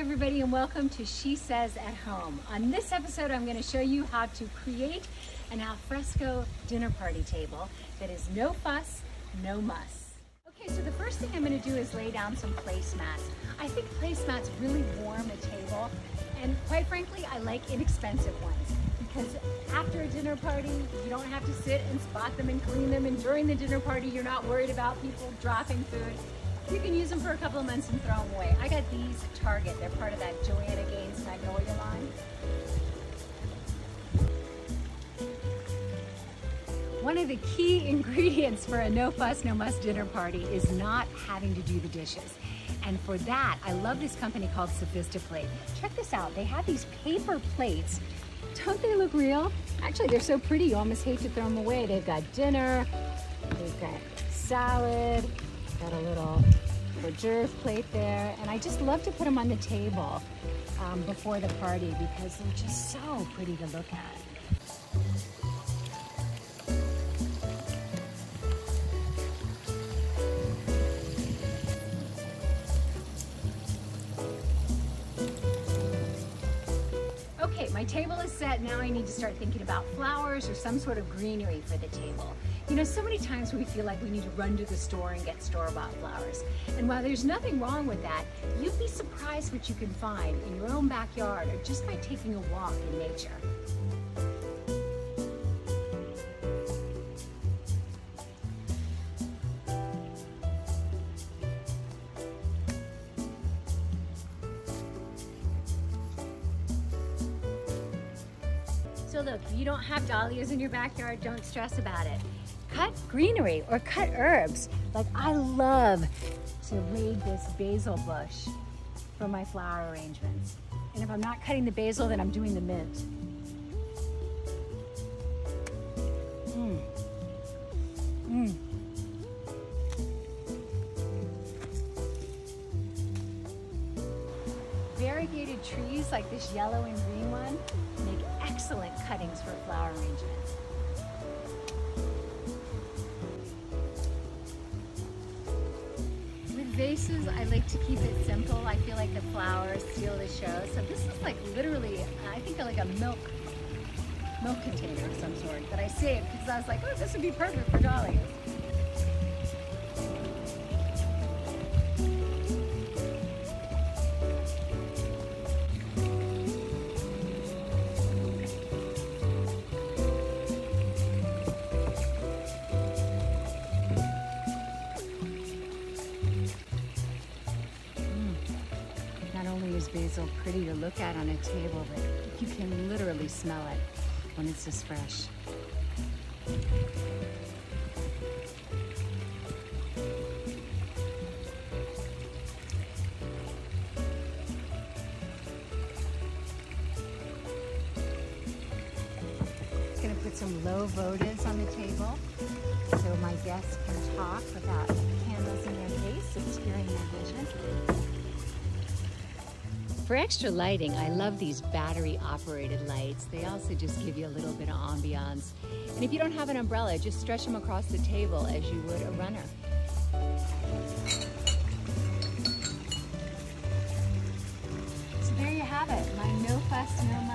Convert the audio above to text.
everybody, and welcome to She Says at Home. On this episode, I'm going to show you how to create an al fresco dinner party table that is no fuss, no muss. Okay, so the first thing I'm going to do is lay down some placemats. I think placemats really warm a table, and quite frankly, I like inexpensive ones because after a dinner party, you don't have to sit and spot them and clean them, and during the dinner party, you're not worried about people dropping food. You can use them for a couple of months and throw them away. I got these at Target. They're part of that Joanna Gaines Magnolia line. One of the key ingredients for a no fuss, no muss dinner party is not having to do the dishes. And for that, I love this company called Sophistiplate. Check this out. They have these paper plates. Don't they look real? Actually, they're so pretty, you almost hate to throw them away. They've got dinner, they've got salad, got a little hors d'oeuvre plate there, and I just love to put them on the table before the party because they're just so pretty to look at. Okay, my table is set. Now I need to start thinking about flowers or some sort of greenery for the table. You know, so many times we feel like we need to run to the store and get store-bought flowers. And while there's nothing wrong with that, you'd be surprised what you can find in your own backyard or just by taking a walk in nature. So look, if you don't have dahlias in your backyard, don't stress about it. Cut greenery or cut herbs. Like I love to raid this basil bush for my flower arrangements. And if I'm not cutting the basil, then I'm doing the mint. Variegated trees like this yellow and green one make excellent cuttings for flower arrangements. With vases, I like to keep it simple. I feel like the flowers steal the show. So this is like literally, I think like a milk container of some sort that I saved because I was like, oh, this would be perfect for dahlias. Basil pretty to look at on a table, but you can literally smell it when it's just fresh. I'm going to put some low votives on the table so my guests can talk without candles in their face obscuring their vision. For extra lighting, I love these battery-operated lights. They also just give you a little bit of ambiance. And if you don't have an umbrella, just stretch them across the table as you would a runner. So there you have it, my no fuss, no